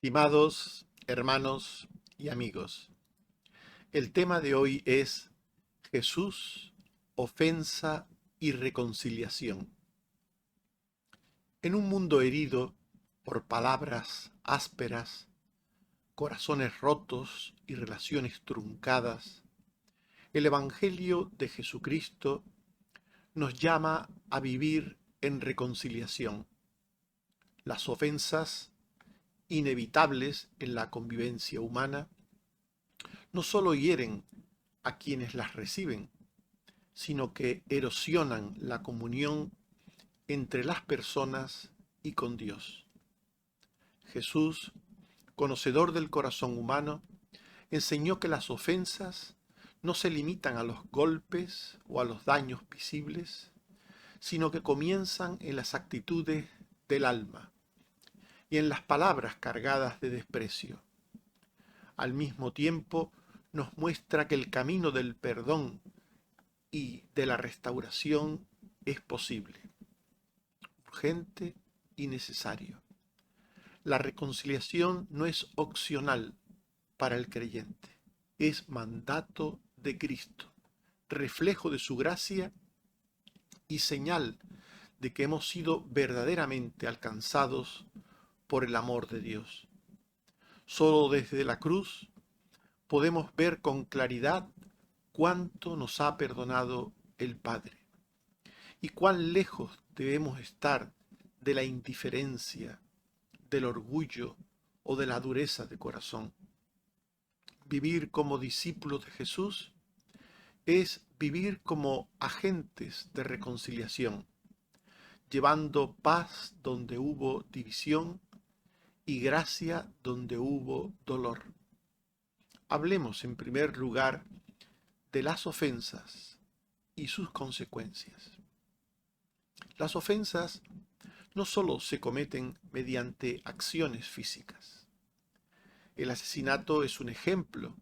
Estimados hermanos y amigos, el tema de hoy es Jesús, ofensa y reconciliación. En un mundo herido por palabras ásperas, corazones rotos y relaciones truncadas, el Evangelio de Jesucristo nos llama a vivir en reconciliación. Las ofensas, inevitables en la convivencia humana, no solo hieren a quienes las reciben, sino que erosionan la comunión entre las personas y con Dios. Jesús, conocedor del corazón humano, enseñó que las ofensas no se limitan a los golpes o a los daños visibles, sino que comienzan en las actitudes del alma y en las palabras cargadas de desprecio. Al mismo tiempo, nos muestra que el camino del perdón y de la restauración es posible, urgente y necesario. La reconciliación no es opcional para el creyente, es mandato de Cristo, reflejo de su gracia y señal de que hemos sido verdaderamente alcanzados por el amor de Dios. Solo desde la cruz podemos ver con claridad cuánto nos ha perdonado el Padre y cuán lejos debemos estar de la indiferencia, del orgullo o de la dureza de corazón. Vivir como discípulos de Jesús es vivir como agentes de reconciliación, llevando paz donde hubo división y gracia donde hubo dolor. Hablemos en primer lugar de las ofensas y sus consecuencias. Las ofensas no solo se cometen mediante acciones físicas. El asesinato es un ejemplo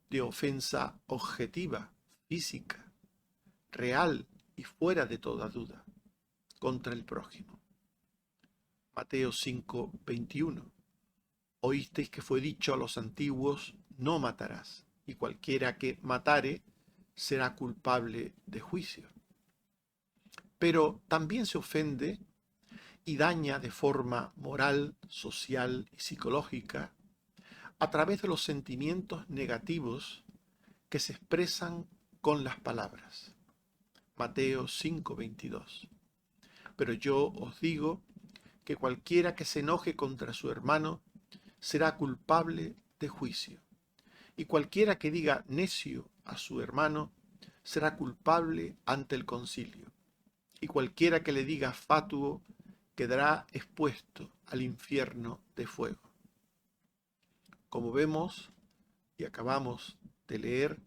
de ofensa objetiva, física, real y fuera de toda duda, contra el prójimo. Mateo 5:21. Oísteis que fue dicho a los antiguos, no matarás, y cualquiera que matare será culpable de juicio. Pero también se ofende y daña de forma moral, social y psicológica a través de los sentimientos negativos que se expresan con las palabras. Mateo 5:22. Pero yo os digo que cualquiera que se enoje contra su hermano será culpable de juicio, y cualquiera que diga necio a su hermano será culpable ante el concilio, y cualquiera que le diga fatuo quedará expuesto al infierno de fuego. Como vemos y acabamos de leer,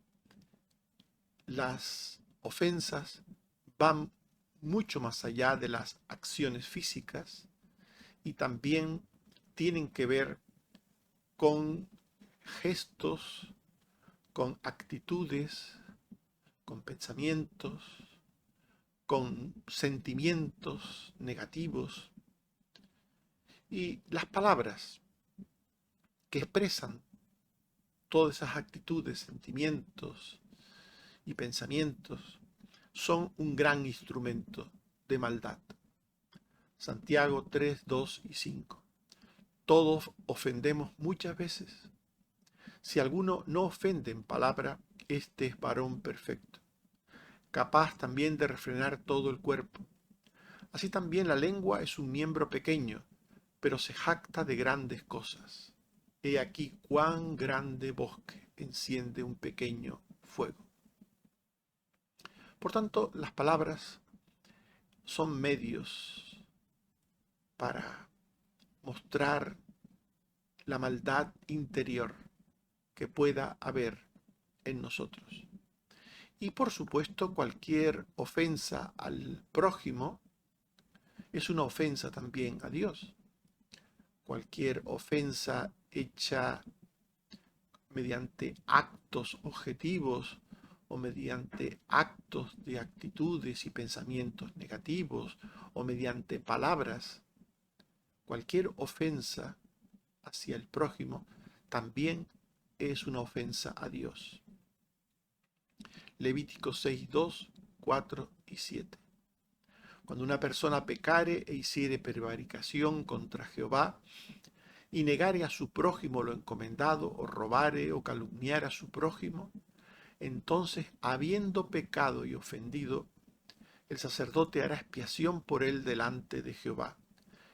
las ofensas van mucho más allá de las acciones físicas y también tienen que ver con gestos, con actitudes, con pensamientos, con sentimientos negativos y las palabras que expresan todas esas actitudes, sentimientos y pensamientos son un gran instrumento de maldad. Santiago 3, 2 y 5. Todos ofendemos muchas veces. Si alguno no ofende en palabra, este es varón perfecto, capaz también de refrenar todo el cuerpo. Así también la lengua es un miembro pequeño, pero se jacta de grandes cosas. He aquí cuán grande bosque enciende un pequeño fuego. Por tanto, las palabras son medios para mostrar la maldad interior que pueda haber en nosotros. Y por supuesto, cualquier ofensa al prójimo es una ofensa también a Dios. Cualquier ofensa hecha mediante actos objetivos o mediante actos de actitudes y pensamientos negativos o mediante palabras, cualquier ofensa hacia el prójimo también es una ofensa a Dios. Levítico 6, 2, 4 y 7. Cuando una persona pecare e hiciere prevaricación contra Jehová, y negare a su prójimo lo encomendado, o robare o calumniare a su prójimo, entonces, habiendo pecado y ofendido, el sacerdote hará expiación por él delante de Jehová,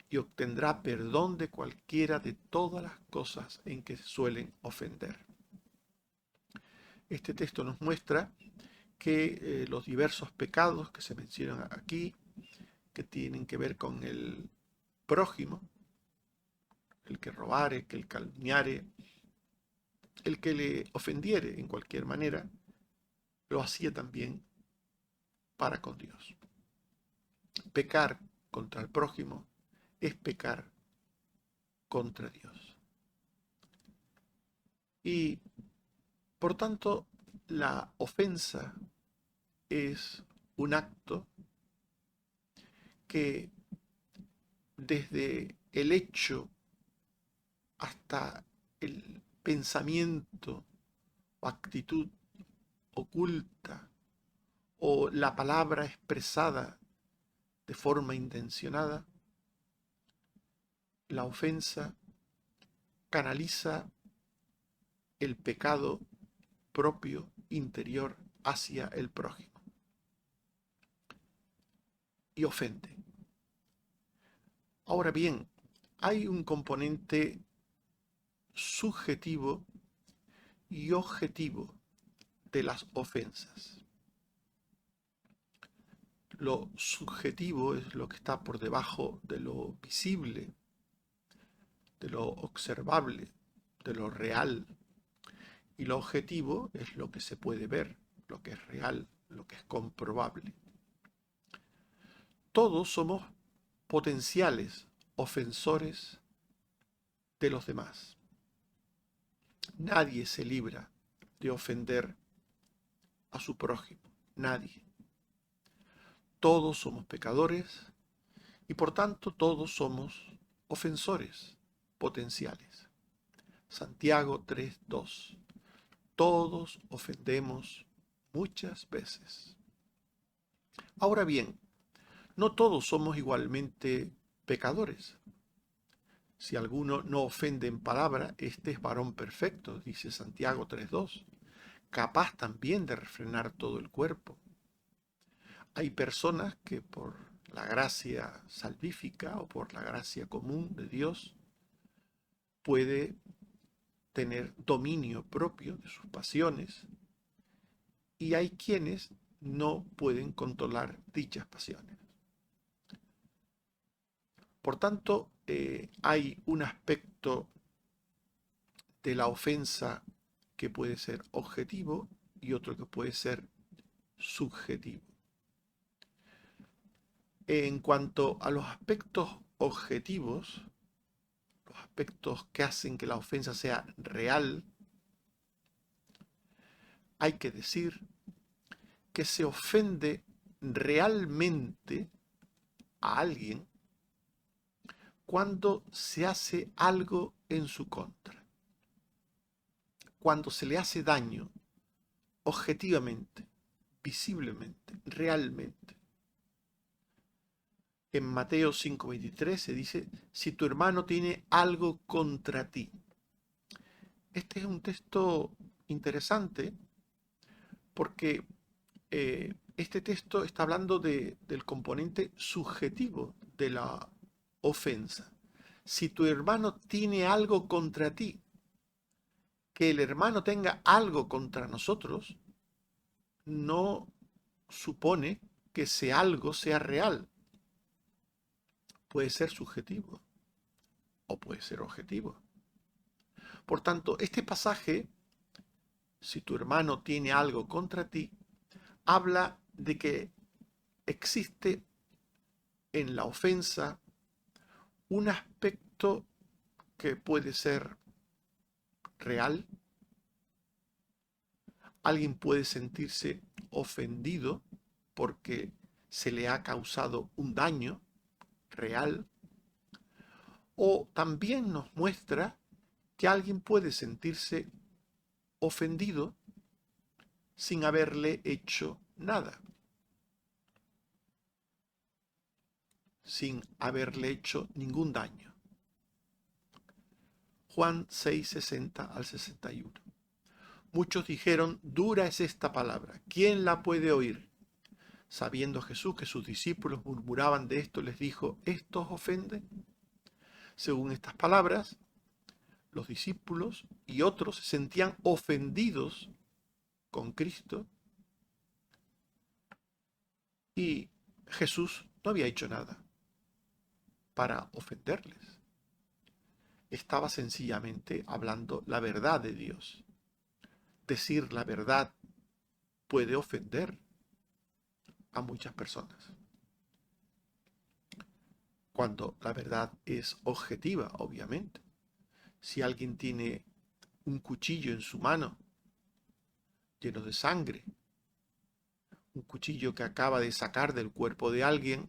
y obtendrá perdón de cualquiera de todas las cosas en que se suelen ofender. Este texto nos muestra que los diversos pecados que se mencionan aquí, que tienen que ver con el prójimo, el que robare, que el calumniare, el que le ofendiere en cualquier manera, lo hacía también para con Dios. Pecar contra el prójimo es pecar contra Dios. Y por tanto, la ofensa es un acto que desde el hecho hasta el pensamiento o actitud oculta o la palabra expresada de forma intencionada, la ofensa canaliza el pecado propio interior hacia el prójimo y ofende. Ahora bien, hay un componente subjetivo y objetivo de las ofensas. Lo subjetivo es lo que está por debajo de lo visible, de lo observable, de lo real. Y lo objetivo es lo que se puede ver, lo que es real, lo que es comprobable. Todos somos potenciales ofensores de los demás. Nadie se libra de ofender a su prójimo. Nadie. Todos somos pecadores y por tanto todos somos ofensores potenciales. Santiago 3:2. Todos ofendemos muchas veces. Ahora bien, no todos somos igualmente pecadores. Si alguno no ofende en palabra, este es varón perfecto, dice Santiago 3:2, capaz también de refrenar todo el cuerpo. Hay personas que por la gracia salvífica o por la gracia común de Dios puede tener dominio propio de sus pasiones y hay quienes no pueden controlar dichas pasiones. Por tanto, hay un aspecto de la ofensa que puede ser objetivo y otro que puede ser subjetivo. En cuanto a los aspectos objetivos, los aspectos que hacen que la ofensa sea real, hay que decir que se ofende realmente a alguien cuando se hace algo en su contra, cuando se le hace daño objetivamente, visiblemente, realmente. En Mateo 5:23 se dice, si tu hermano tiene algo contra ti. Este es un texto interesante porque este texto está hablando del componente subjetivo de la ofensa. Si tu hermano tiene algo contra ti, que el hermano tenga algo contra nosotros, no supone que ese algo sea real. Puede ser subjetivo o puede ser objetivo. Por tanto, este pasaje, si tu hermano tiene algo contra ti, habla de que existe en la ofensa un aspecto que puede ser real. Alguien puede sentirse ofendido porque se le ha causado un daño real. O también nos muestra que alguien puede sentirse ofendido sin haberle hecho nada, sin haberle hecho ningún daño. Juan 6, 60 al 61. Muchos dijeron, dura es esta palabra, ¿quién la puede oír? Sabiendo Jesús que sus discípulos murmuraban de esto, les dijo, ¿esto os ofende? Según estas palabras, los discípulos y otros se sentían ofendidos con Cristo y Jesús no había hecho nada para ofenderles. Estaba sencillamente hablando la verdad de Dios. Decir la verdad puede ofender a muchas personas. Cuando la verdad es objetiva, obviamente. Si alguien tiene un cuchillo en su mano lleno de sangre, un cuchillo que acaba de sacar del cuerpo de alguien,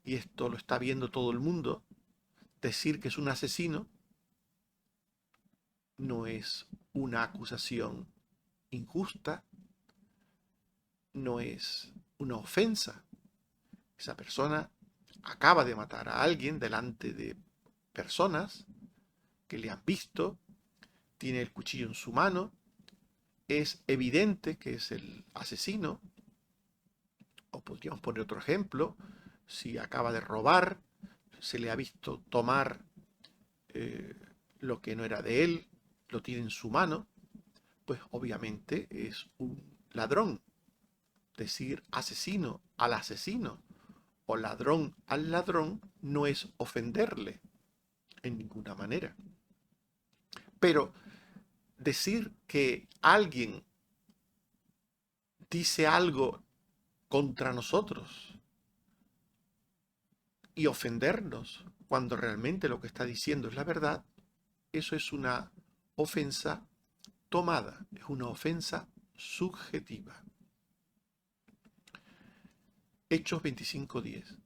y esto lo está viendo todo el mundo, decir que es un asesino no es una acusación injusta, no es una ofensa. Esa persona acaba de matar a alguien delante de personas que le han visto, tiene el cuchillo en su mano, es evidente que es el asesino. O podríamos poner otro ejemplo, si acaba de robar, se le ha visto tomar lo que no era de él, lo tiene en su mano, pues obviamente es un ladrón. Decir asesino al asesino o ladrón al ladrón no es ofenderle en ninguna manera. Pero decir que alguien dice algo contra nosotros y ofendernos cuando realmente lo que está diciendo es la verdad, eso es una ofensa tomada, es una ofensa subjetiva. Hechos 25:10.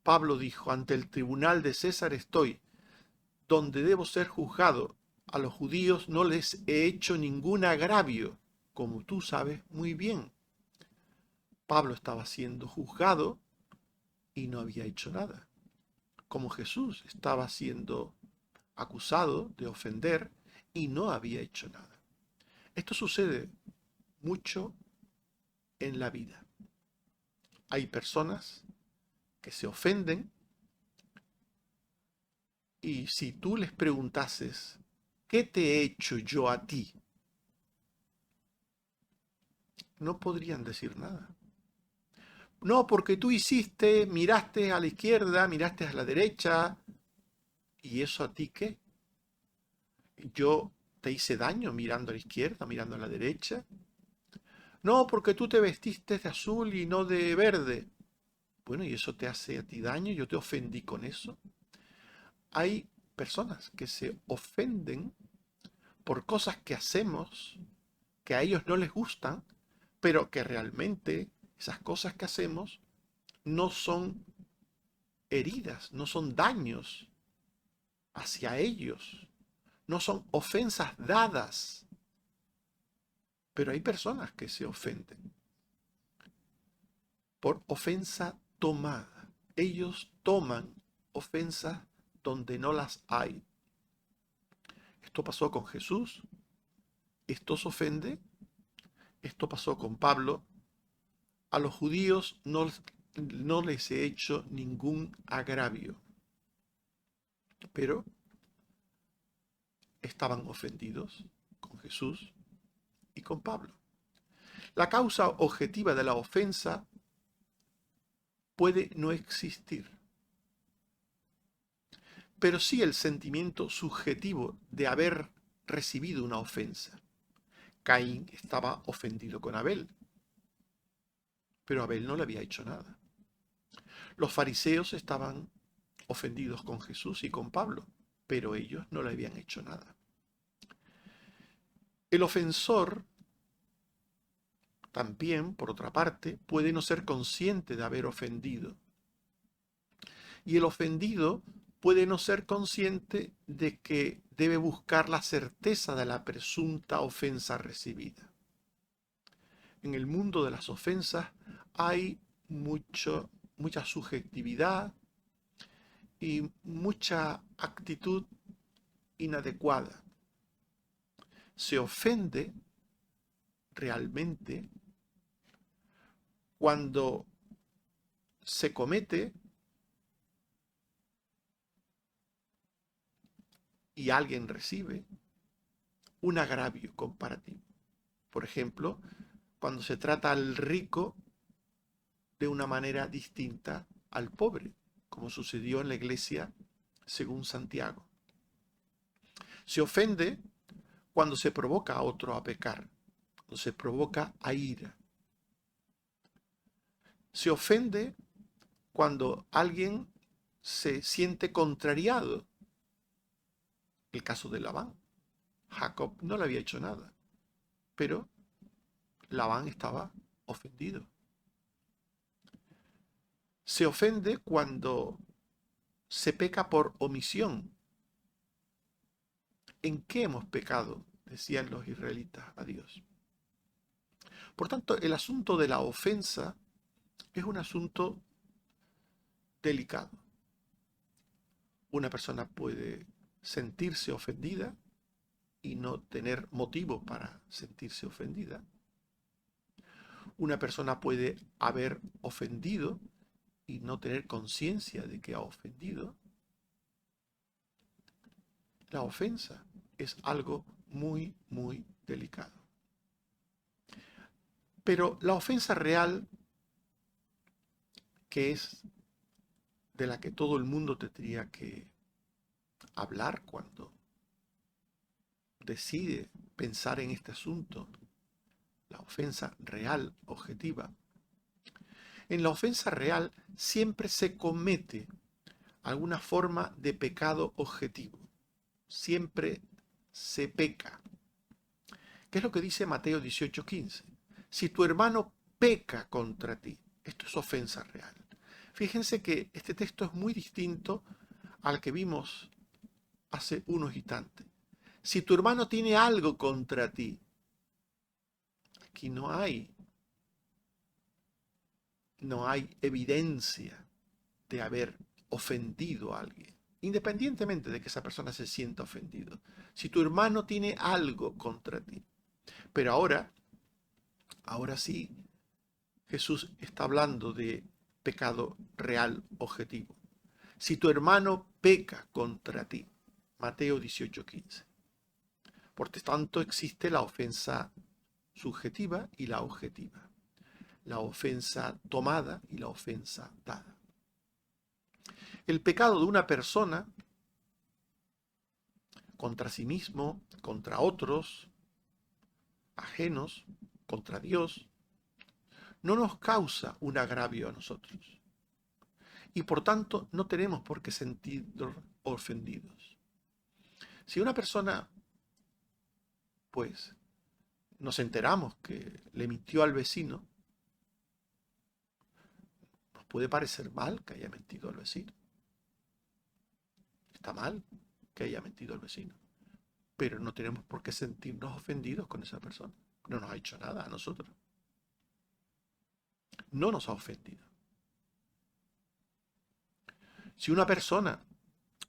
Pablo dijo, ante el tribunal de César estoy, donde debo ser juzgado. A los judíos no les he hecho ningún agravio, como tú sabes muy bien. Pablo estaba siendo juzgado y no había hecho nada. Como Jesús estaba siendo acusado de ofender y no había hecho nada. Esto sucede mucho en la vida. Hay personas que se ofenden y si tú les preguntases, ¿qué te he hecho yo a ti? No podrían decir nada. No, porque tú hiciste, miraste a la izquierda, miraste a la derecha, ¿y eso a ti qué? ¿Yo te hice daño mirando a la izquierda, mirando a la derecha? No, porque tú te vestiste de azul y no de verde. Bueno, ¿y eso te hace a ti daño? ¿Yo te ofendí con eso? Hay personas que se ofenden por cosas que hacemos que a ellos no les gustan, pero que realmente esas cosas que hacemos no son heridas, no son daños hacia ellos, no son ofensas dadas. Pero hay personas que se ofenden por ofensa tomada. Ellos toman ofensas donde no las hay. Esto pasó con Jesús, esto se ofende, esto pasó con Pablo. A los judíos no les he hecho ningún agravio, pero estaban ofendidos con Jesús y con Pablo. La causa objetiva de la ofensa puede no existir, pero sí el sentimiento subjetivo de haber recibido una ofensa. Caín estaba ofendido con Abel, pero Abel no le había hecho nada. Los fariseos estaban ofendidos con Jesús y con Pablo, pero ellos no le habían hecho nada. El ofensor también, por otra parte, puede no ser consciente de haber ofendido. Y el ofendido puede no ser consciente de que debe buscar la certeza de la presunta ofensa recibida. En el mundo de las ofensas hay mucha subjetividad y mucha actitud inadecuada. Se ofende realmente cuando se comete y alguien recibe un agravio comparativo. Por ejemplo, cuando se trata al rico de una manera distinta al pobre, como sucedió en la iglesia según Santiago. Se ofende cuando se provoca a otro a pecar, cuando se provoca a ira. Se ofende cuando alguien se siente contrariado. El caso de Labán. Jacob no le había hecho nada, pero Labán estaba ofendido. Se ofende cuando se peca por omisión. ¿En qué hemos pecado?, decían los israelitas a Dios. Por tanto, el asunto de la ofensa es un asunto delicado. Una persona puede sentirse ofendida y no tener motivo para sentirse ofendida. Una persona puede haber ofendido y no tener conciencia de que ha ofendido. La ofensa es algo muy, muy delicado. Pero la ofensa real, que es de la que todo el mundo tendría que hablar cuando decide pensar en este asunto, la ofensa real, objetiva. En la ofensa real siempre se comete alguna forma de pecado objetivo. Siempre se peca. ¿Qué es lo que dice Mateo 18:15? Si tu hermano peca contra ti, esto es ofensa real. Fíjense que este texto es muy distinto al que vimos hace unos instantes. Si tu hermano tiene algo contra ti, aquí no hay evidencia de haber ofendido a alguien, independientemente de que esa persona se sienta ofendido. Si tu hermano tiene algo contra ti. Pero ahora sí, Jesús está hablando de pecado real, objetivo. Si tu hermano peca contra ti, Mateo 18:15. Por tanto, existe la ofensa subjetiva y la objetiva. La ofensa tomada y la ofensa dada. El pecado de una persona contra sí mismo, contra otros, ajenos, contra Dios, no nos causa un agravio a nosotros. Y por tanto no tenemos por qué sentirnos ofendidos. Si una persona, pues, nos enteramos que le mintió al vecino, nos puede parecer mal que haya mentido al vecino. Está mal que haya mentido al vecino. Pero no tenemos por qué sentirnos ofendidos con esa persona. No nos ha hecho nada a nosotros. No nos ha ofendido. Si una persona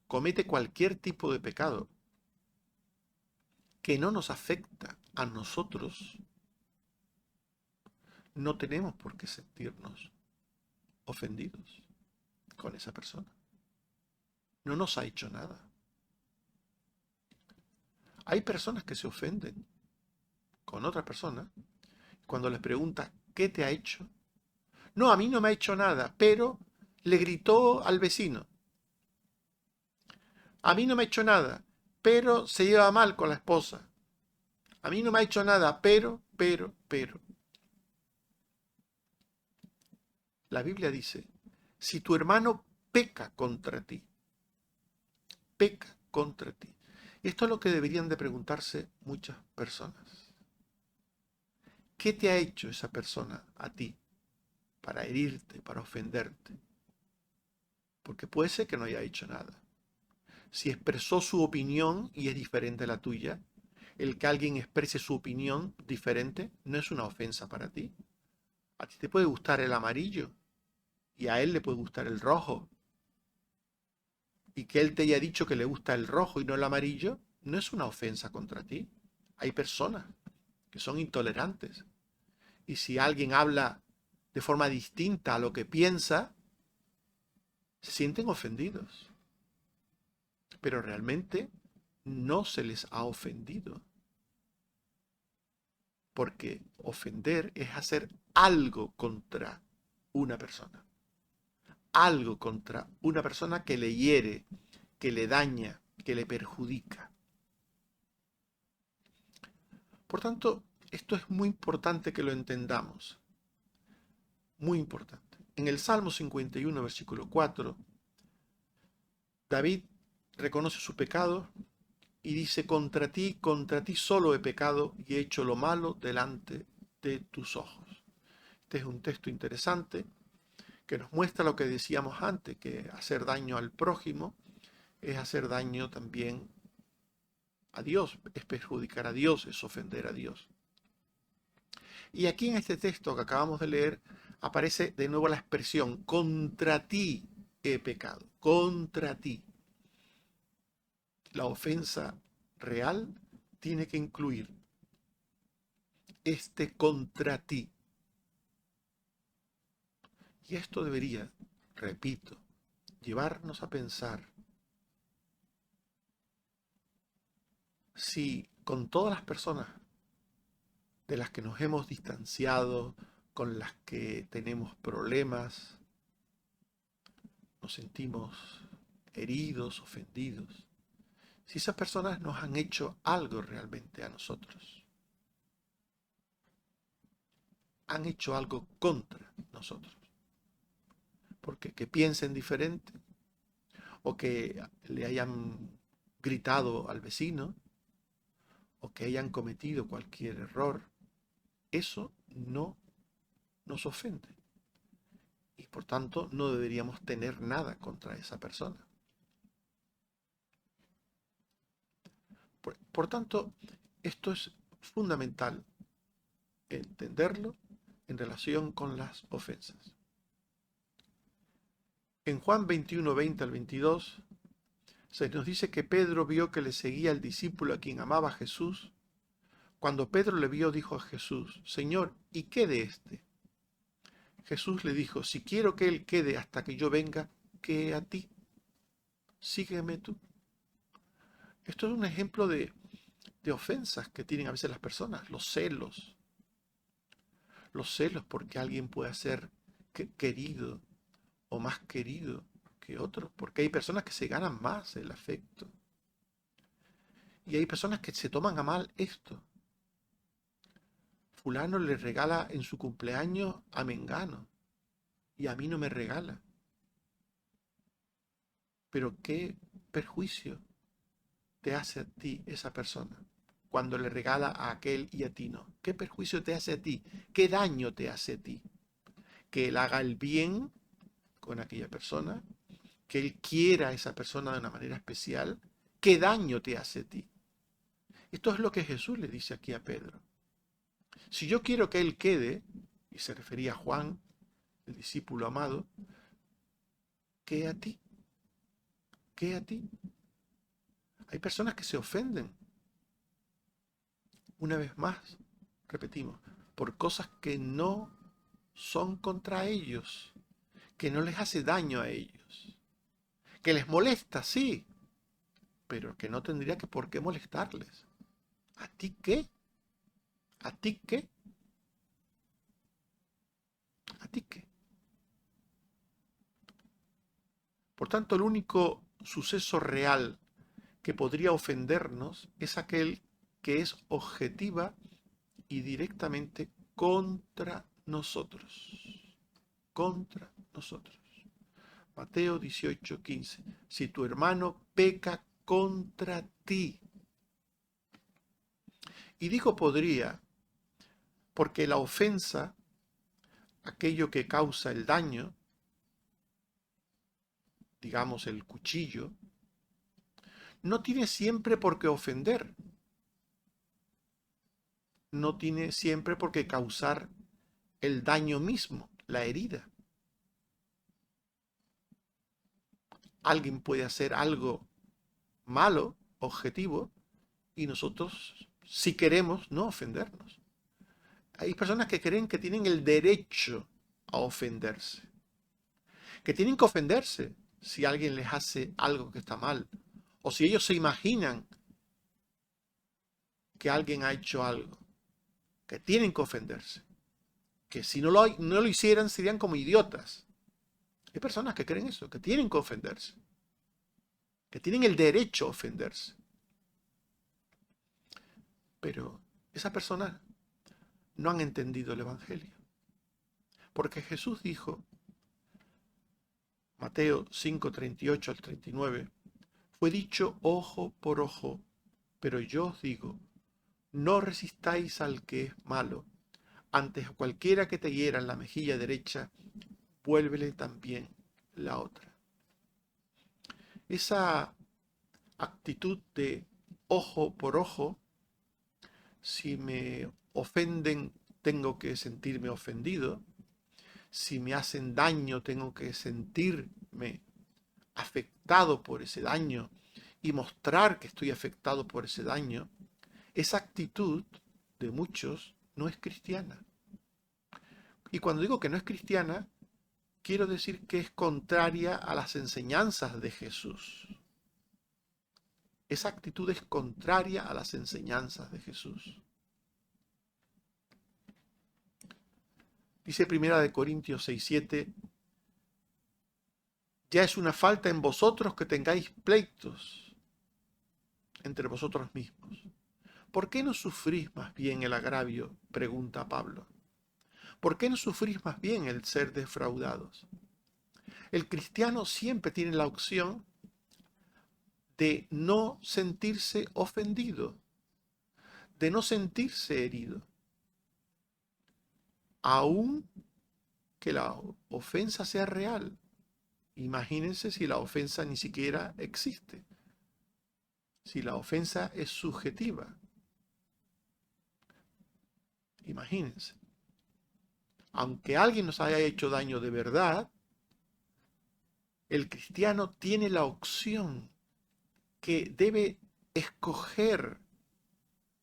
comete cualquier tipo de pecado que no nos afecta a nosotros, no tenemos por qué sentirnos ofendidos con esa persona. No nos ha hecho nada. Hay personas que se ofenden con otra persona cuando les pregunta ¿qué te ha hecho? No, a mí no me ha hecho nada, pero le gritó al vecino. A mí no me ha hecho nada, pero se lleva mal con la esposa. A mí no me ha hecho nada, pero. La Biblia dice, si tu hermano peca contra ti, peca contra ti. Y esto es lo que deberían de preguntarse muchas personas. ¿Qué te ha hecho esa persona a ti para herirte, para ofenderte? Porque puede ser que no haya hecho nada. Si expresó su opinión y es diferente a la tuya, el que alguien exprese su opinión diferente no es una ofensa para ti. A ti te puede gustar el amarillo y a él le puede gustar el rojo. Y que él te haya dicho que le gusta el rojo y no el amarillo, no es una ofensa contra ti. Hay personas que son intolerantes. Y si alguien habla de forma distinta a lo que piensa, se sienten ofendidos. Pero realmente no se les ha ofendido. Porque ofender es hacer algo contra una persona. Algo contra una persona que le hiere, que le daña, que le perjudica. Por tanto, esto es muy importante que lo entendamos. Muy importante. En el Salmo 51, versículo 4, David reconoce su pecado y dice, contra ti solo he pecado y he hecho lo malo delante de tus ojos. Este es un texto interesante que nos muestra lo que decíamos antes, que hacer daño al prójimo es hacer daño también a Dios, es perjudicar a Dios, es ofender a Dios. Y aquí en este texto que acabamos de leer aparece de nuevo la expresión, contra ti he pecado, contra ti. La ofensa real tiene que incluir este contra ti. Y esto debería, repito, llevarnos a pensar si con todas las personas de las que nos hemos distanciado, con las que tenemos problemas, nos sentimos heridos, ofendidos, si esas personas nos han hecho algo realmente a nosotros, han hecho algo contra nosotros, porque que piensen diferente o que le hayan gritado al vecino o que hayan cometido cualquier error, eso no nos ofende y por tanto no deberíamos tener nada contra esa persona. Por tanto, esto es fundamental entenderlo en relación con las ofensas. En Juan 21, 20 al 22, se nos dice que Pedro vio que le seguía el discípulo a quien amaba Jesús. Cuando Pedro le vio, dijo a Jesús, Señor, ¿y qué de éste? Jesús le dijo, si quiero que él quede hasta que yo venga, ¿qué a ti? Sígueme tú. Esto es un ejemplo de ofensas que tienen a veces las personas, los celos porque alguien pueda ser querido o más querido que otro, porque hay personas que se ganan más el afecto. Y hay personas que se toman a mal esto. Fulano le regala en su cumpleaños a Mengano y a mí no me regala. Pero qué perjuicio te hace a ti esa persona cuando le regala a aquel y a ti no. ¿Qué perjuicio te hace a ti? ¿Qué daño te hace a ti? Que él haga el bien con aquella persona, que él quiera a esa persona de una manera especial. ¿Qué daño te hace a ti? Esto es lo que Jesús le dice aquí a Pedro. Si yo quiero que él quede, y se refería a Juan, el discípulo amado, ¿qué a ti? ¿Qué a ti? Hay personas que se ofenden. Una vez más, repetimos, por cosas que no son contra ellos, que no les hace daño a ellos, que les molesta, sí, pero que no tendría que por qué molestarles. ¿A ti qué? ¿A ti qué? ¿A ti qué? Por tanto, el único suceso real que podría ofendernos es aquel que es objetiva y directamente contra nosotros. Contra nosotros. Mateo 18:15. Si tu hermano peca contra ti. Y digo podría, porque la ofensa, aquello que causa el daño, digamos el cuchillo, no tiene siempre por qué ofender, no tiene siempre por qué causar el daño mismo, la herida. Alguien puede hacer algo malo, objetivo, y nosotros, si queremos, no ofendernos. Hay personas que creen que tienen el derecho a ofenderse, que tienen que ofenderse si alguien les hace algo que está mal, o si ellos se imaginan que alguien ha hecho algo, que tienen que ofenderse, que si no lo hicieran serían como idiotas. Hay personas que creen eso, que tienen que ofenderse, que tienen el derecho a ofenderse. Pero esas personas no han entendido el Evangelio. Porque Jesús dijo, Mateo 5:38 al 39, fue dicho ojo por ojo, pero yo os digo, no resistáis al que es malo, antes a cualquiera que te hiera en la mejilla derecha, vuélvele también la otra. Esa actitud de ojo por ojo, si me ofenden tengo que sentirme ofendido, si me hacen daño tengo que sentirme afectado por ese daño y mostrar que estoy afectado por ese daño, esa actitud de muchos no es cristiana. Y cuando digo que no es cristiana, quiero decir que es contraria a las enseñanzas de Jesús. Esa actitud es contraria a las enseñanzas de Jesús. Dice Primera de Corintios 6:7, ya es una falta en vosotros que tengáis pleitos entre vosotros mismos. ¿Por qué no sufrís más bien el agravio? Pregunta Pablo. ¿Por qué no sufrís más bien el ser defraudados? El cristiano siempre tiene la opción de no sentirse ofendido, de no sentirse herido, aun que la ofensa sea real. Imagínense si la ofensa ni siquiera existe, si la ofensa es subjetiva. Imagínense. Aunque alguien nos haya hecho daño de verdad, el cristiano tiene la opción que debe escoger,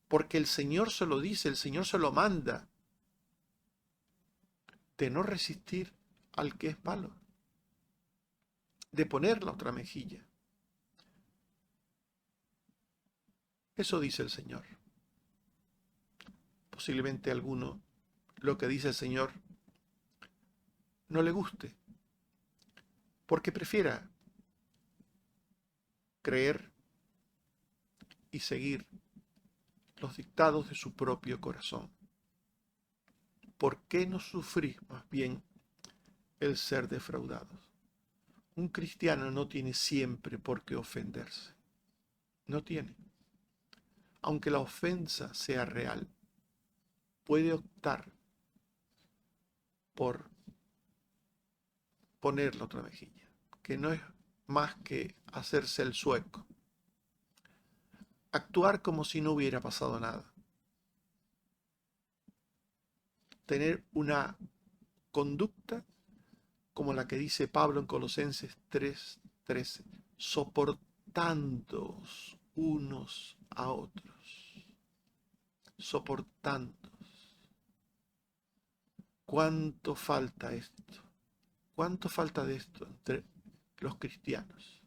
porque el Señor se lo dice, el Señor se lo manda, de no resistir al que es malo, de poner la otra mejilla. Eso dice el Señor. Posiblemente a alguno lo que dice el Señor no le guste, porque prefiera creer y seguir los dictados de su propio corazón. ¿Por qué no sufrís más bien el ser defraudados? Un cristiano no tiene siempre por qué ofenderse. No tiene. Aunque la ofensa sea real, puede optar por poner la otra mejilla, que no es más que hacerse el sueco. Actuar como si no hubiera pasado nada. Tener una conducta como la que dice Pablo en Colosenses 3:13, soportándoos unos a otros, soportando. ¿Cuánto falta esto? ¿Cuánto falta de esto entre los cristianos?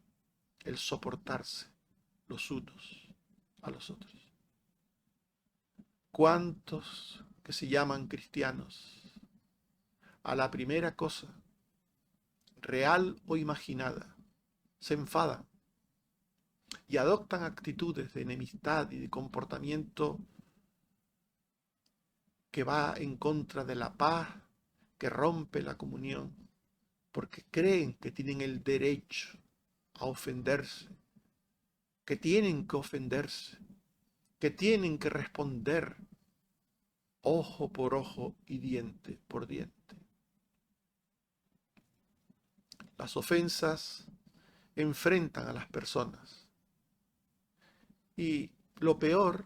El soportarse los unos a los otros. ¿Cuántos que se llaman cristianos a la primera cosa, real o imaginada, se enfadan y adoptan actitudes de enemistad y de comportamiento que va en contra de la paz, que rompe la comunión, porque creen que tienen el derecho a ofenderse, que tienen que ofenderse, que tienen que responder ojo por ojo y diente por diente? Las ofensas enfrentan a las personas, Y lo peor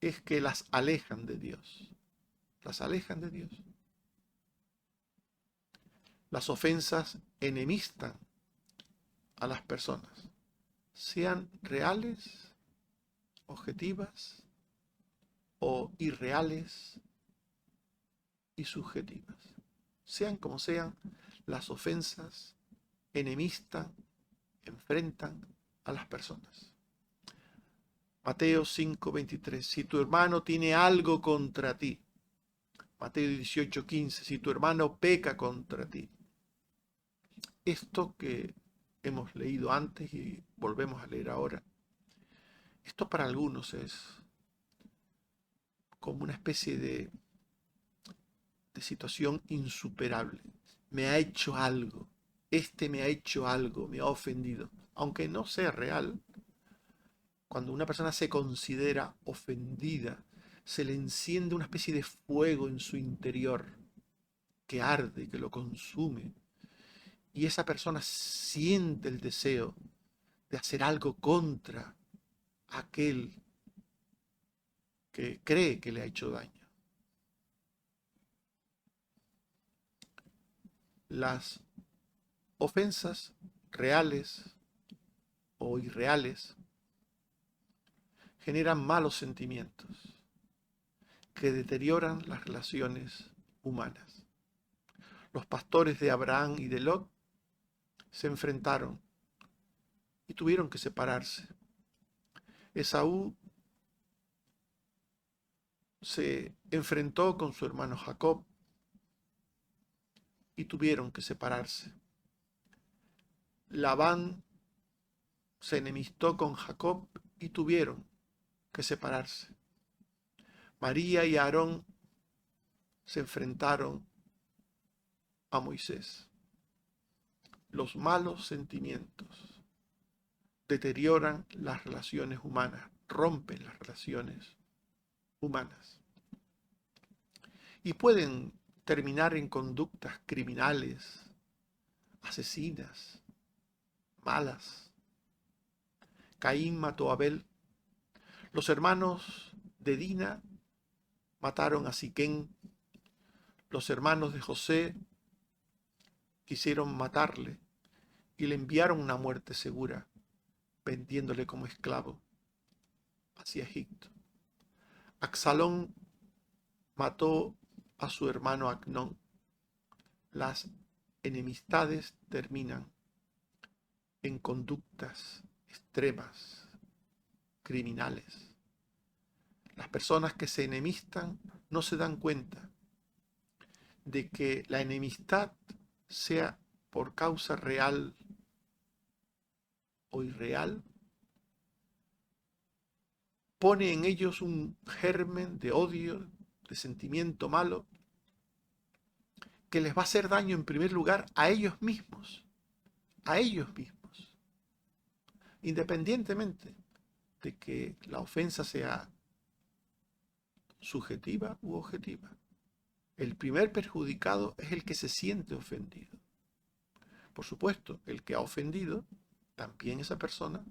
es que las alejan de Dios. Las alejan de Dios. Las ofensas enemistan a las personas, sean reales, objetivas o irreales y subjetivas. Sean como sean, las ofensas enemistan, enfrentan a las personas. Mateo 5:23, si tu hermano tiene algo contra ti. Mateo 18:15, si tu hermano peca contra ti. Esto que hemos leído antes y volvemos a leer ahora, esto para algunos es como una especie de situación insuperable. Me ha hecho algo, me ha hecho algo, me ha ofendido. Aunque no sea real, cuando una persona se considera ofendida, se le enciende una especie de fuego en su interior que arde, que lo consume. Y esa persona siente el deseo de hacer algo contra aquel que cree que le ha hecho daño. Las ofensas reales o irreales generan malos sentimientos que deterioran las relaciones humanas. Los pastores de Abraham y de Lot se enfrentaron y tuvieron que separarse. Esaú se enfrentó con su hermano Jacob y tuvieron que separarse. Labán se enemistó con Jacob y tuvieron que separarse. María y Aarón se enfrentaron a Moisés. Los malos sentimientos deterioran las relaciones humanas, rompen las relaciones humanas y pueden terminar en conductas criminales, asesinas, malas. Caín mató a Abel. Los hermanos de Dina mataron a Siquén. Los hermanos de José quisieron matarle y le enviaron una muerte segura, vendiéndole como esclavo hacia Egipto. Absalón mató a su hermano Amnón. Las enemistades terminan en conductas extremas, criminales. Las personas que se enemistan no se dan cuenta de que la enemistad, sea por causa real o irreal, pone en ellos un germen de odio, de sentimiento malo, que les va a hacer daño en primer lugar a ellos mismos, independientemente de que la ofensa sea subjetiva u objetiva. El primer perjudicado es el que se siente ofendido. Por supuesto, el que ha ofendido, también esa persona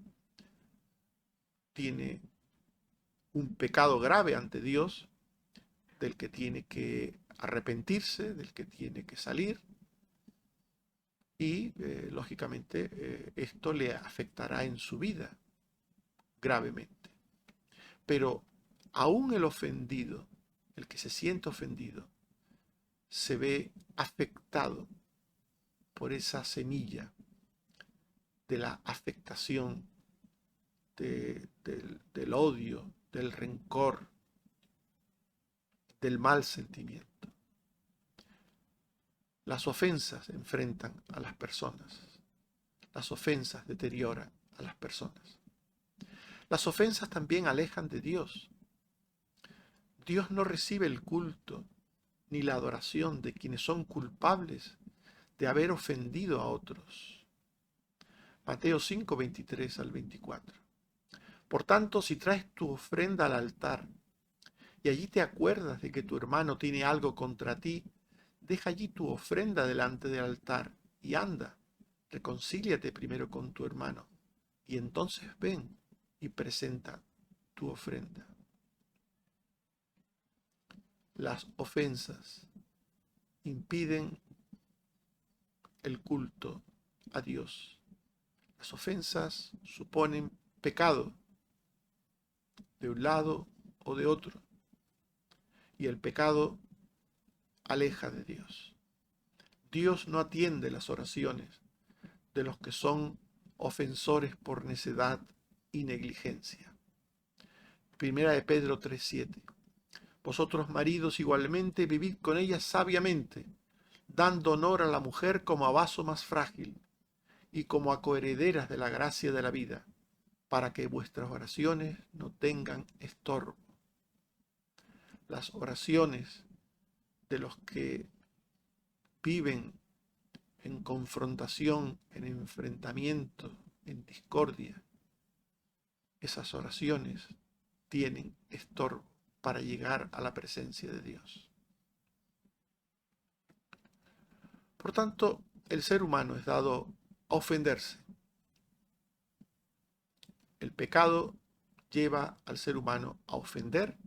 tiene un pecado grave ante Dios, del que tiene que arrepentirse, del que tiene que salir, y lógicamente esto le afectará en su vida gravemente. Pero aún el ofendido, el que se siente ofendido, se ve afectado por esa semilla de la afectación, del odio, del rencor, del mal sentimiento. Las ofensas enfrentan a las personas. Las ofensas deterioran a las personas. Las ofensas también alejan de Dios. Dios no recibe el culto ni la adoración de quienes son culpables de haber ofendido a otros. Mateo 5, 23 al 24. Por tanto, si traes tu ofrenda al altar y allí te acuerdas de que tu hermano tiene algo contra ti, deja allí tu ofrenda delante del altar y anda, reconcíliate primero con tu hermano y entonces ven y presenta tu ofrenda. Las ofensas impiden el culto a Dios. Las ofensas suponen pecado de un lado o de otro, y el pecado aleja de Dios. Dios no atiende las oraciones de los que son ofensores por necedad y negligencia. Primera de Pedro 3:7. Vosotros maridos igualmente vivid con ella sabiamente, dando honor a la mujer como a vaso más frágil y como a coherederas de la gracia de la vida, para que vuestras oraciones no tengan estorbo. Las oraciones de los que viven en confrontación, en enfrentamiento, en discordia, esas oraciones tienen estorbo para llegar a la presencia de Dios. Por tanto, el ser humano es dado a ofenderse. El pecado lleva al ser humano a ofender,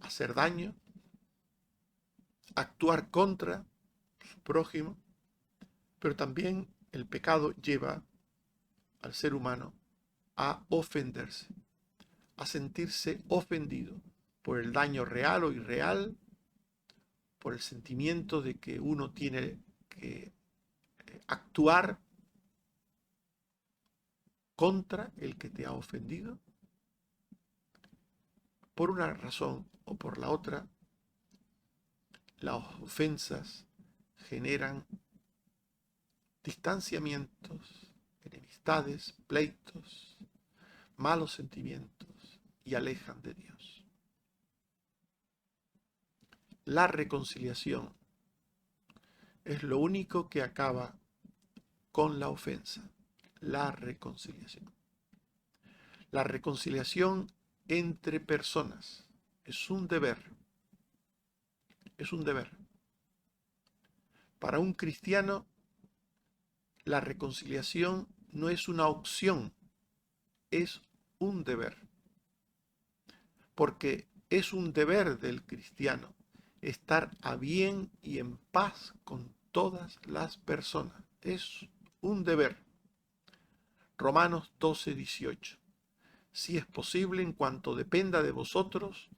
a hacer daño, a actuar contra su prójimo, pero también el pecado lleva al ser humano a ofenderse, a sentirse ofendido por el daño real o irreal, por el sentimiento de que uno tiene que actuar contra el que te ha ofendido. Por una razón o por la otra, las ofensas generan distanciamientos, enemistades, pleitos, malos sentimientos y alejan de Dios. La reconciliación es lo único que acaba con la ofensa. La reconciliación. La reconciliación entre personas es un deber. Es un deber. Para un cristiano, la reconciliación no es una opción, es un deber. Porque es un deber del cristiano estar a bien y en paz con todas las personas. Es un deber. Romanos 12:18. Si es posible, en cuanto dependa de vosotros,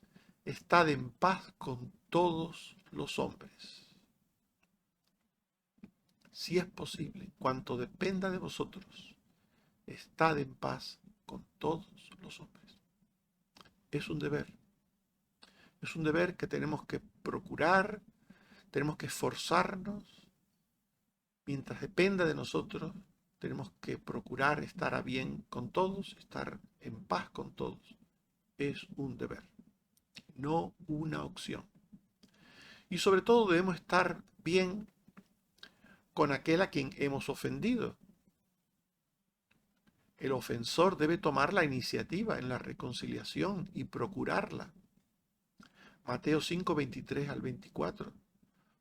estad en paz con todos los hombres. Si es posible, en cuanto dependa de vosotros, estad en paz con todos los hombres. Es un deber. Es un deber que tenemos que procurar, tenemos que esforzarnos. Mientras dependa de nosotros, tenemos que procurar estar a bien con todos, estar en paz con todos. Es un deber, no una opción. Y sobre todo debemos estar bien con aquel a quien hemos ofendido. El ofensor debe tomar la iniciativa en la reconciliación y procurarla. Mateo 5:23-24.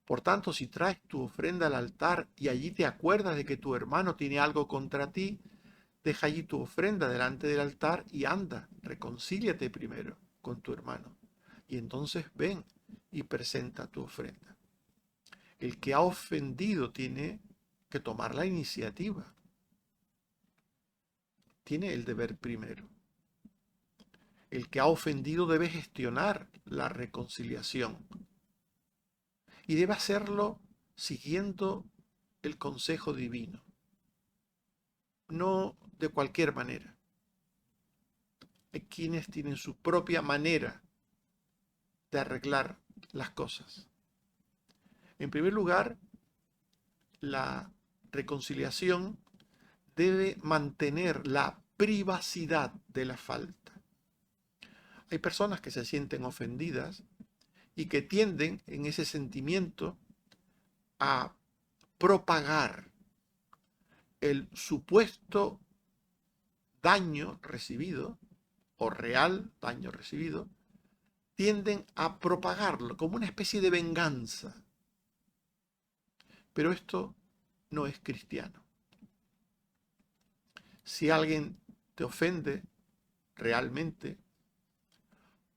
Por tanto, si traes tu ofrenda al altar y allí te acuerdas de que tu hermano tiene algo contra ti, deja allí tu ofrenda delante del altar y anda, reconcíliate primero con tu hermano. Y entonces ven y presenta tu ofrenda. El que ha ofendido tiene que tomar la iniciativa. Tiene el deber primero. El que ha ofendido debe gestionar la reconciliación. Y debe hacerlo siguiendo el consejo divino. No de cualquier manera. Hay quienes tienen su propia manera de arreglar las cosas. En primer lugar, la reconciliación debe mantener la privacidad de la falta. Hay personas que se sienten ofendidas y que tienden en ese sentimiento a propagar el supuesto daño recibido o real daño recibido, tienden a propagarlo como una especie de venganza. Pero esto no es cristiano. Si alguien te ofende realmente,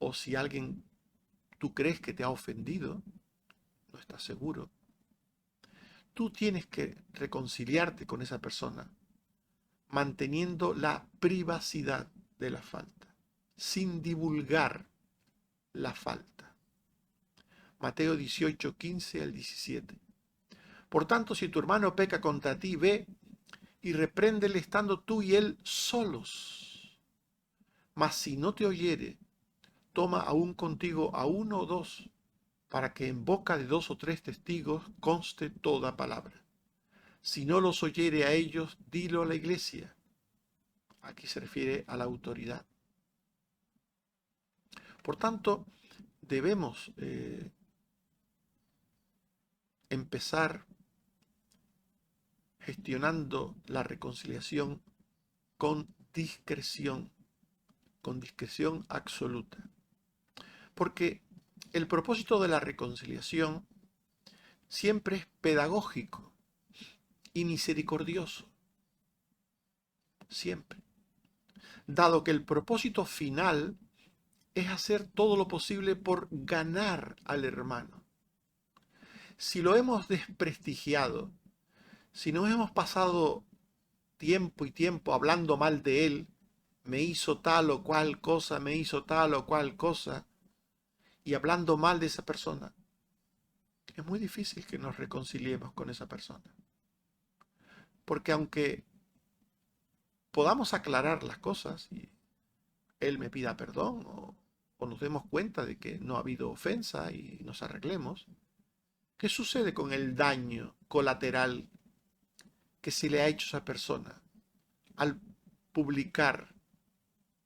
o si alguien tú crees que te ha ofendido, no estás seguro, tú tienes que reconciliarte con esa persona manteniendo la privacidad de la falta, sin divulgar la falta. Mateo 18, 15 al 17. Por tanto, si tu hermano peca contra ti, ve y repréndele estando tú y él solos. Mas si no te oyere, toma aún contigo a uno o dos, para que en boca de dos o tres testigos conste toda palabra. Si no los oyere a ellos, dilo a la iglesia. Aquí se refiere a la autoridad. Por tanto, debemos empezar gestionando la reconciliación con discreción absoluta. Porque el propósito de la reconciliación siempre es pedagógico y misericordioso. Siempre. Dado que el propósito final es hacer todo lo posible por ganar al hermano. Si lo hemos desprestigiado, si nos hemos pasado tiempo y tiempo hablando mal de él, me hizo tal o cual cosa, me hizo tal o cual cosa, y hablando mal de esa persona, es muy difícil que nos reconciliemos con esa persona. Porque aunque podamos aclarar las cosas y él me pida perdón o nos demos cuenta de que no ha habido ofensa y nos arreglemos, ¿qué sucede con el daño colateral que se le ha hecho a esa persona al publicar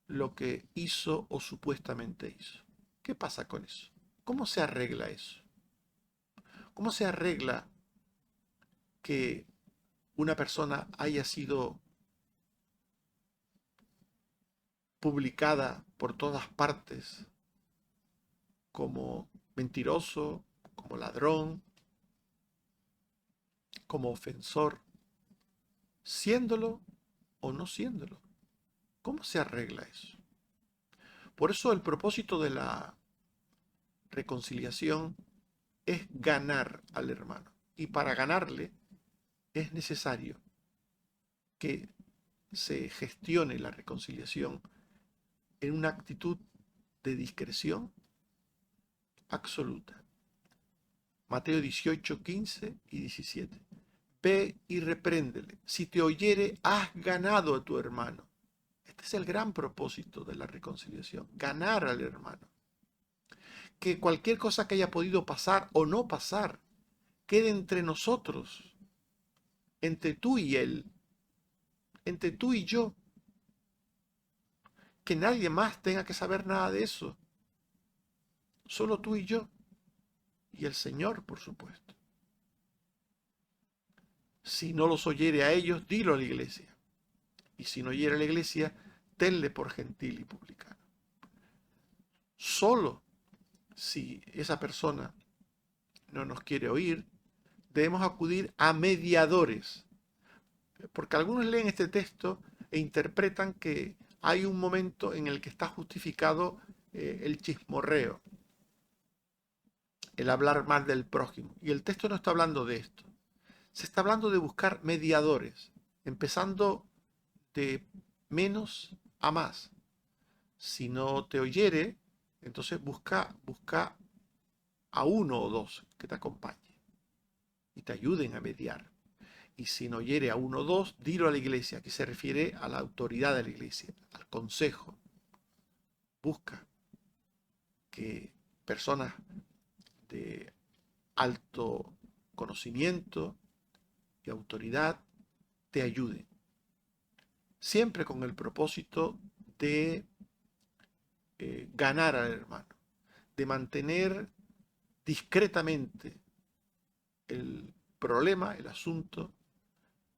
lo que hizo o supuestamente hizo? ¿Qué pasa con eso? ¿Cómo se arregla eso? ¿Cómo se arregla que una persona haya sido publicada por todas partes como mentiroso, como ladrón, como ofensor, siéndolo o no siéndolo? ¿Cómo se arregla eso? Por eso el propósito de la reconciliación es ganar al hermano. Y para ganarle es necesario que se gestione la reconciliación en una actitud de discreción absoluta. Mateo 18, 15 y 17. Ve y repréndele. Si te oyere, has ganado a tu hermano. Este es el gran propósito de la reconciliación, ganar al hermano. Que cualquier cosa que haya podido pasar o no pasar, quede entre nosotros, entre tú y él, entre tú y yo. Que nadie más tenga que saber nada de eso. Solo tú y yo. Y el Señor, por supuesto. Si no los oyere a ellos, dilo a la iglesia. Y si no oyere a la iglesia, tenle por gentil y publicano. Solo si esa persona no nos quiere oír, debemos acudir a mediadores. Porque algunos leen este texto e interpretan que hay un momento en el que está justificado el chismorreo, el hablar mal del prójimo. Y el texto no está hablando de esto. Se está hablando de buscar mediadores, empezando de menos a más. Si no te oyere, entonces busca a uno o dos que te acompañen y te ayuden a mediar. Y si no oyere a uno o dos, dilo a la iglesia, que se refiere a la autoridad de la iglesia, al consejo. Busca que personas de alto conocimiento y autoridad te ayuden. Siempre con el propósito de ganar al hermano, de mantener discretamente el problema, el asunto,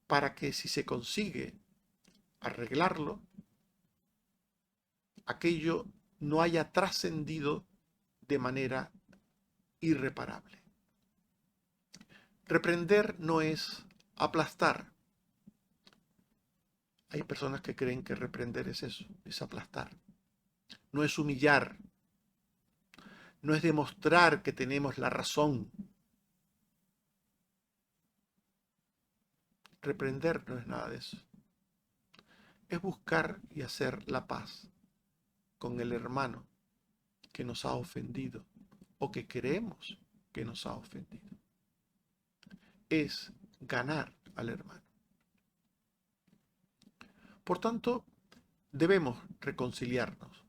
para que si se consigue arreglarlo, aquello no haya trascendido de manera irreparable. Reprender no es aplastar. Hay personas que creen que reprender es eso, es aplastar. No es humillar, no es demostrar que tenemos la razón. Reprender no es nada de eso. Es buscar y hacer la paz con el hermano que nos ha ofendido o que creemos que nos ha ofendido. Es ganar al hermano. Por tanto, debemos reconciliarnos.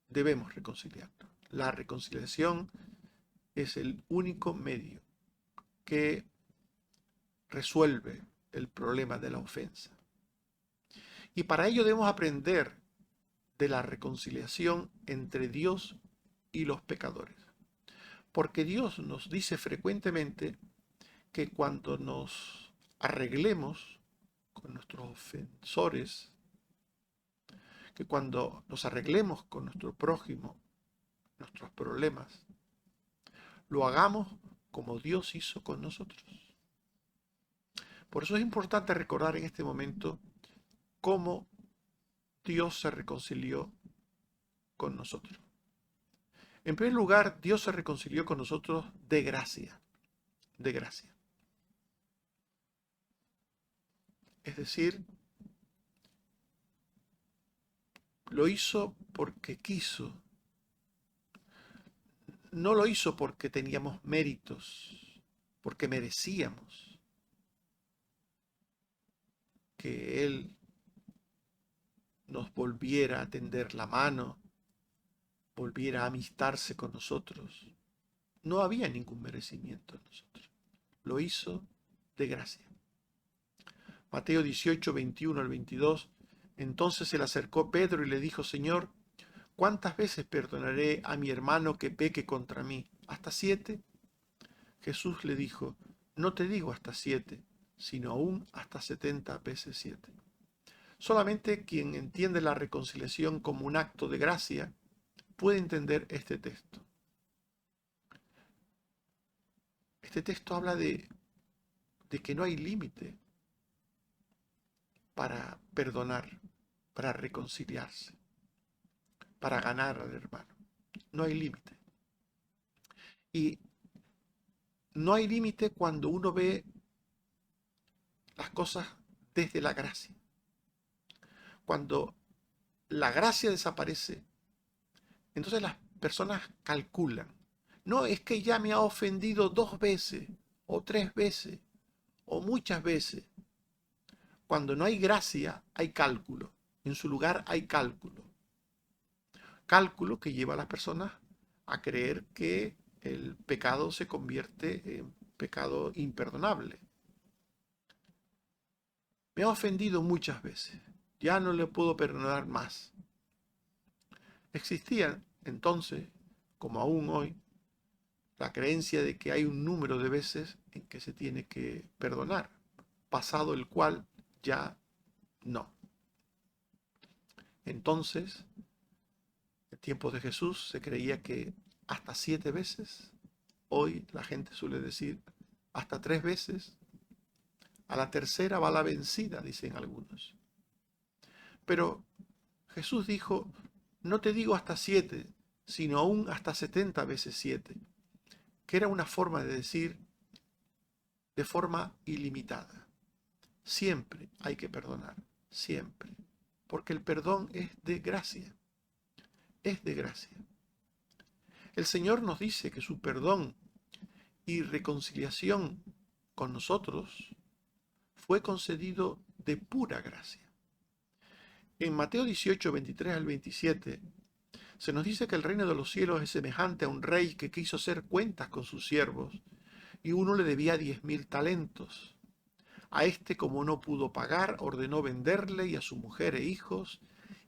Debemos reconciliarnos. La reconciliación es el único medio que resuelve el problema de la ofensa. Y para ello debemos aprender de la reconciliación entre Dios y los pecadores. Porque Dios nos dice frecuentemente que cuando nos arreglemos con nuestros ofensores, que cuando nos arreglemos con nuestro prójimo, nuestros problemas, lo hagamos como Dios hizo con nosotros. Por eso es importante recordar en este momento cómo Dios se reconcilió con nosotros. En primer lugar, Dios se reconcilió con nosotros de gracia, de gracia. Es decir, lo hizo porque quiso. No lo hizo porque teníamos méritos, porque merecíamos que Él nos volviera a tender la mano, volviera a amistarse con nosotros. No había ningún merecimiento en nosotros. Lo hizo de gracia. Mateo 18, 21 al 22. Entonces se le acercó Pedro y le dijo: Señor, ¿cuántas veces perdonaré a mi hermano que peque contra mí? ¿Hasta 7? Jesús le dijo: No te digo hasta 7, sino aún hasta 70 veces 7. Solamente quien entiende la reconciliación como un acto de gracia puede entender este texto. Este texto habla de que no hay límite para perdonar, para reconciliarse, para ganar al hermano. No hay límite. Y no hay límite cuando uno ve las cosas desde la gracia. Cuando la gracia desaparece, entonces las personas calculan. No es que ya me ha ofendido 2 veces, o 3 veces, o muchas veces. Cuando no hay gracia, hay cálculo. En su lugar hay cálculo. Cálculo que lleva a las personas a creer que el pecado se convierte en pecado imperdonable. Me ha ofendido muchas veces. Ya no le puedo perdonar más. Existía entonces, como aún hoy, la creencia de que hay un número de veces en que se tiene que perdonar, pasado el cual ya no. Entonces, en tiempos de Jesús se creía que hasta 7 veces, hoy la gente suele decir hasta 3 veces, a la tercera va la vencida, dicen algunos. Pero Jesús dijo: no te digo hasta 7, sino aún hasta 70 veces 7, que era una forma de decir de forma ilimitada. Siempre hay que perdonar, siempre, porque el perdón es de gracia, es de gracia. El Señor nos dice que su perdón y reconciliación con nosotros fue concedido de pura gracia. En Mateo 18, 23 al 27, se nos dice que el reino de los cielos es semejante a un rey que quiso hacer cuentas con sus siervos, y uno le debía 10.000 talentos. A este, como no pudo pagar, ordenó venderle y a su mujer e hijos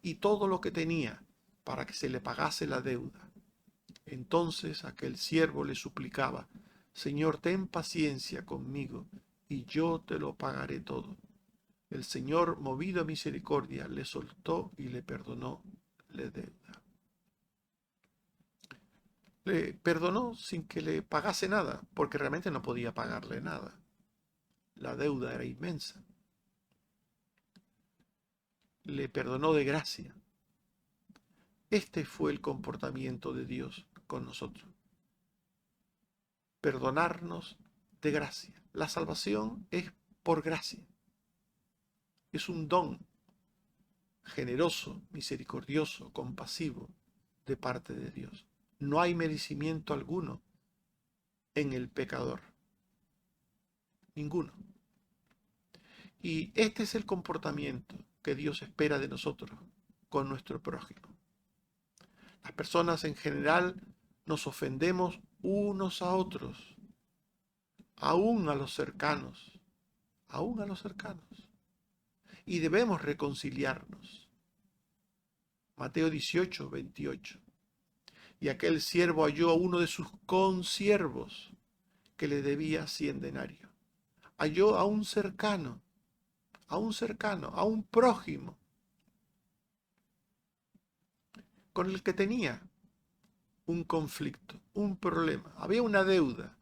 y todo lo que tenía, para que se le pagase la deuda. Entonces aquel siervo le suplicaba: Señor, ten paciencia conmigo, y yo te lo pagaré todo. El Señor, movido a misericordia, le soltó y le perdonó la deuda. Le perdonó sin que le pagase nada, porque realmente no podía pagarle nada. La deuda era inmensa. le perdonó de gracia. Este fue el comportamiento de Dios con nosotros. Perdonarnos de gracia. La salvación es por gracia. Es un don generoso, misericordioso, compasivo de parte de Dios. No hay merecimiento alguno en el pecador. Ninguno. Y este es el comportamiento que Dios espera de nosotros con nuestro prójimo. Las personas en general nos ofendemos unos a otros, aún a los cercanos, y debemos reconciliarnos. Mateo 18, 28. Y aquel siervo halló a uno de sus consiervos que le debía 100 denarios. Halló a un cercano, a un prójimo, con el que tenía un conflicto, un problema, había una deuda.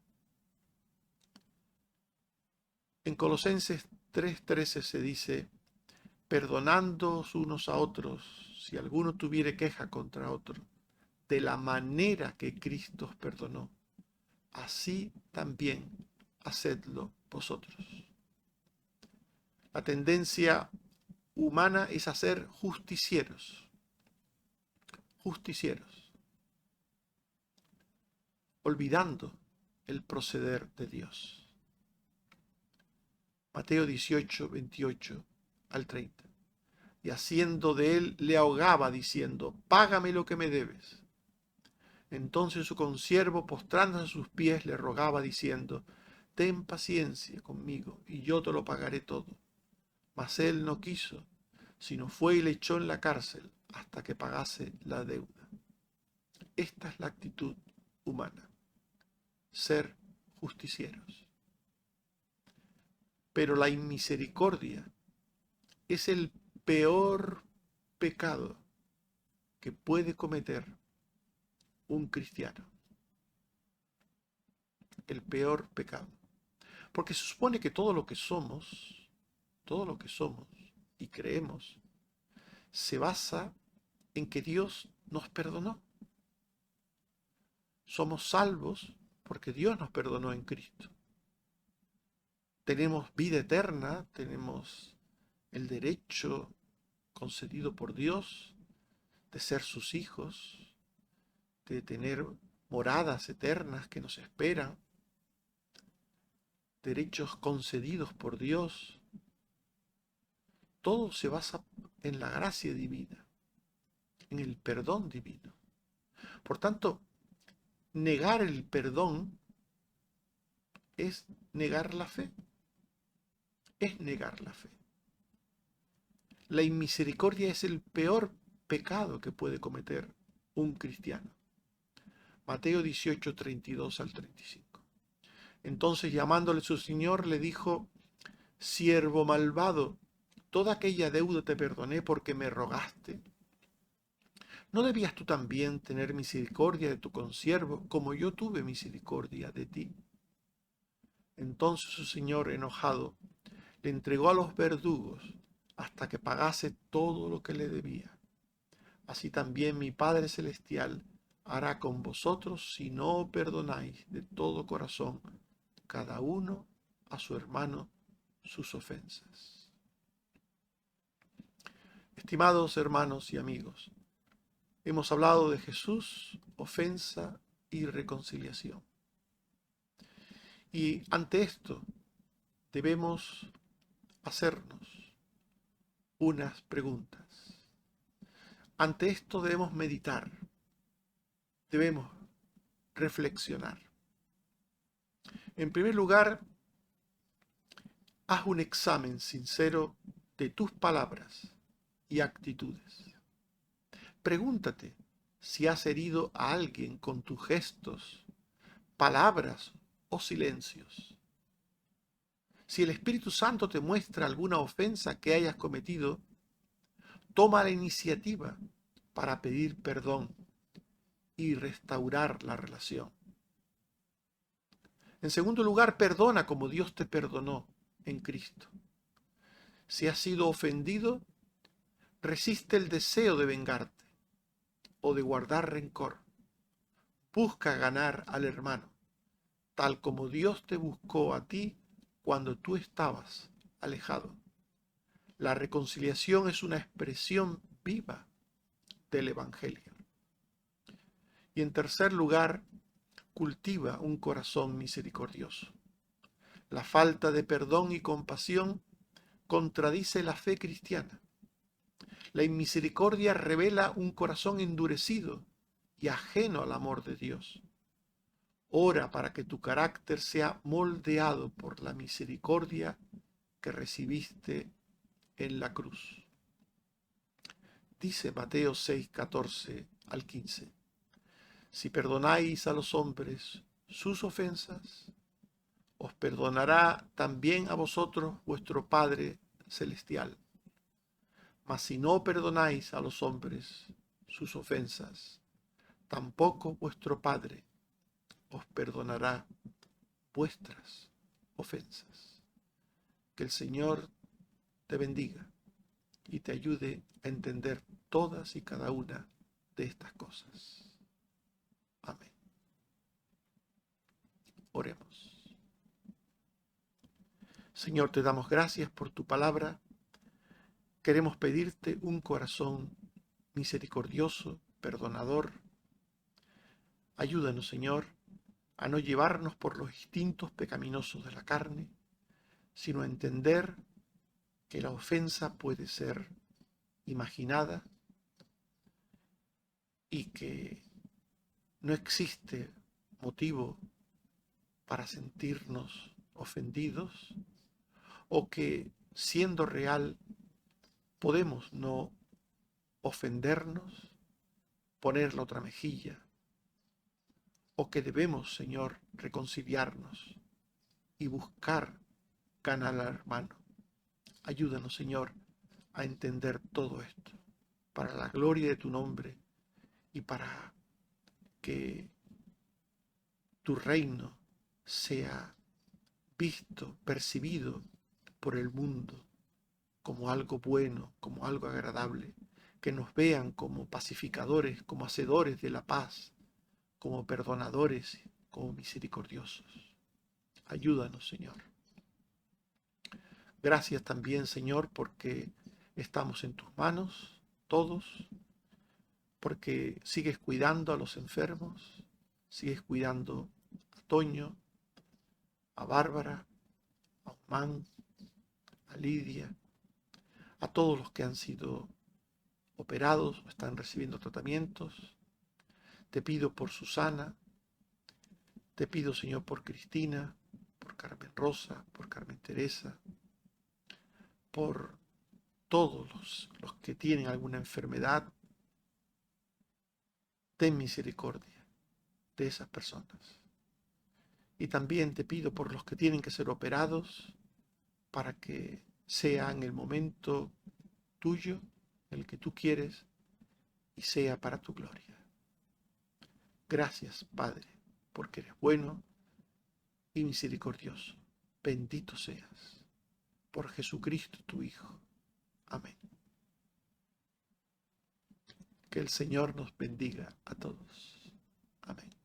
En Colosenses 3:13 se dice, perdonándoos unos a otros, si alguno tuviere queja contra otro, de la manera que Cristo os perdonó, así también hacedlo vosotros. La tendencia humana es a ser justicieros, olvidando el proceder de Dios. Mateo 18, 28 al 30. Y haciendo de él, le ahogaba, diciendo, págame lo que me debes. Entonces su consiervo, postrándose a sus pies, le rogaba, diciendo, ten paciencia conmigo, y yo te lo pagaré todo. Mas él no quiso, sino fue y le echó en la cárcel hasta que pagase la deuda. Esta es la actitud humana, ser justicieros. Pero la inmisericordia es el peor pecado que puede cometer un cristiano. El peor pecado. Porque se supone que todo lo que somos y creemos, se basa en que Dios nos perdonó. Somos salvos porque Dios nos perdonó en Cristo. Tenemos vida eterna, tenemos el derecho concedido por Dios de ser sus hijos, de tener moradas eternas que nos esperan, derechos concedidos por Dios. Todo se basa en la gracia divina, en el perdón divino. Por tanto, negar el perdón es negar la fe. Es negar la fe. La inmisericordia es el peor pecado que puede cometer un cristiano. Mateo 18, 32 al 35. Entonces, llamándole su señor, le dijo, siervo malvado, toda aquella deuda te perdoné porque me rogaste. ¿No debías tú también tener misericordia de tu consiervo, como yo tuve misericordia de ti? Entonces su señor, enojado, le entregó a los verdugos hasta que pagase todo lo que le debía. Así también mi Padre Celestial hará con vosotros si no perdonáis de todo corazón cada uno a su hermano sus ofensas. Estimados hermanos y amigos, hemos hablado de Jesús, ofensa y reconciliación. Y ante esto debemos hacernos unas preguntas. Ante esto debemos meditar, debemos reflexionar. En primer lugar, haz un examen sincero de tus palabras y actitudes. Pregúntate si has herido a alguien con tus gestos, palabras o silencios. Si el Espíritu Santo te muestra alguna ofensa que hayas cometido, toma la iniciativa para pedir perdón y restaurar la relación. En segundo lugar, perdona como Dios te perdonó en Cristo. Si has sido ofendido, Resiste el deseo de vengarte o de guardar rencor. Busca ganar al hermano, tal como Dios te buscó a ti cuando tú estabas alejado. La reconciliación es una expresión viva del Evangelio. Y en tercer lugar, cultiva un corazón misericordioso. La falta de perdón y compasión contradice la fe cristiana. La inmisericordia revela un corazón endurecido y ajeno al amor de Dios. Ora para que tu carácter sea moldeado por la misericordia que recibiste en la cruz. Dice Mateo 6, 14 al 15. Si perdonáis a los hombres sus ofensas, os perdonará también a vosotros vuestro Padre Celestial. Mas si no perdonáis a los hombres sus ofensas, tampoco vuestro Padre os perdonará vuestras ofensas. Que el Señor te bendiga y te ayude a entender todas y cada una de estas cosas. Amén. Oremos. Señor, te damos gracias por tu palabra. Queremos pedirte un corazón misericordioso, perdonador. Ayúdanos, Señor, a no llevarnos por los instintos pecaminosos de la carne, sino a entender que la ofensa puede ser imaginada y que no existe motivo para sentirnos ofendidos, o que, siendo real, podemos no ofendernos, poner la otra mejilla, o que debemos, Señor, reconciliarnos y buscar ganar al hermano. Ayúdanos, Señor, a entender todo esto, para la gloria de tu nombre y para que tu reino sea visto, percibido por el mundo como algo bueno, como algo agradable, que nos vean como pacificadores, como hacedores de la paz, como perdonadores, como misericordiosos. Ayúdanos, Señor. Gracias también, Señor, porque estamos en tus manos, todos, porque sigues cuidando a los enfermos, sigues cuidando a Toño, a Bárbara, a Osman, a Lidia, a todos los que han sido operados o están recibiendo tratamientos. Te pido por Susana, te pido, Señor, por Cristina, por Carmen Rosa, por Carmen Teresa, por todos los que tienen alguna enfermedad. Ten misericordia de esas personas. Y también te pido por los que tienen que ser operados, para que sea en el momento tuyo, el que tú quieres, y sea para tu gloria. Gracias, Padre, porque eres bueno y misericordioso. Bendito seas. Por Jesucristo tu Hijo. Amén. Que el Señor nos bendiga a todos. Amén.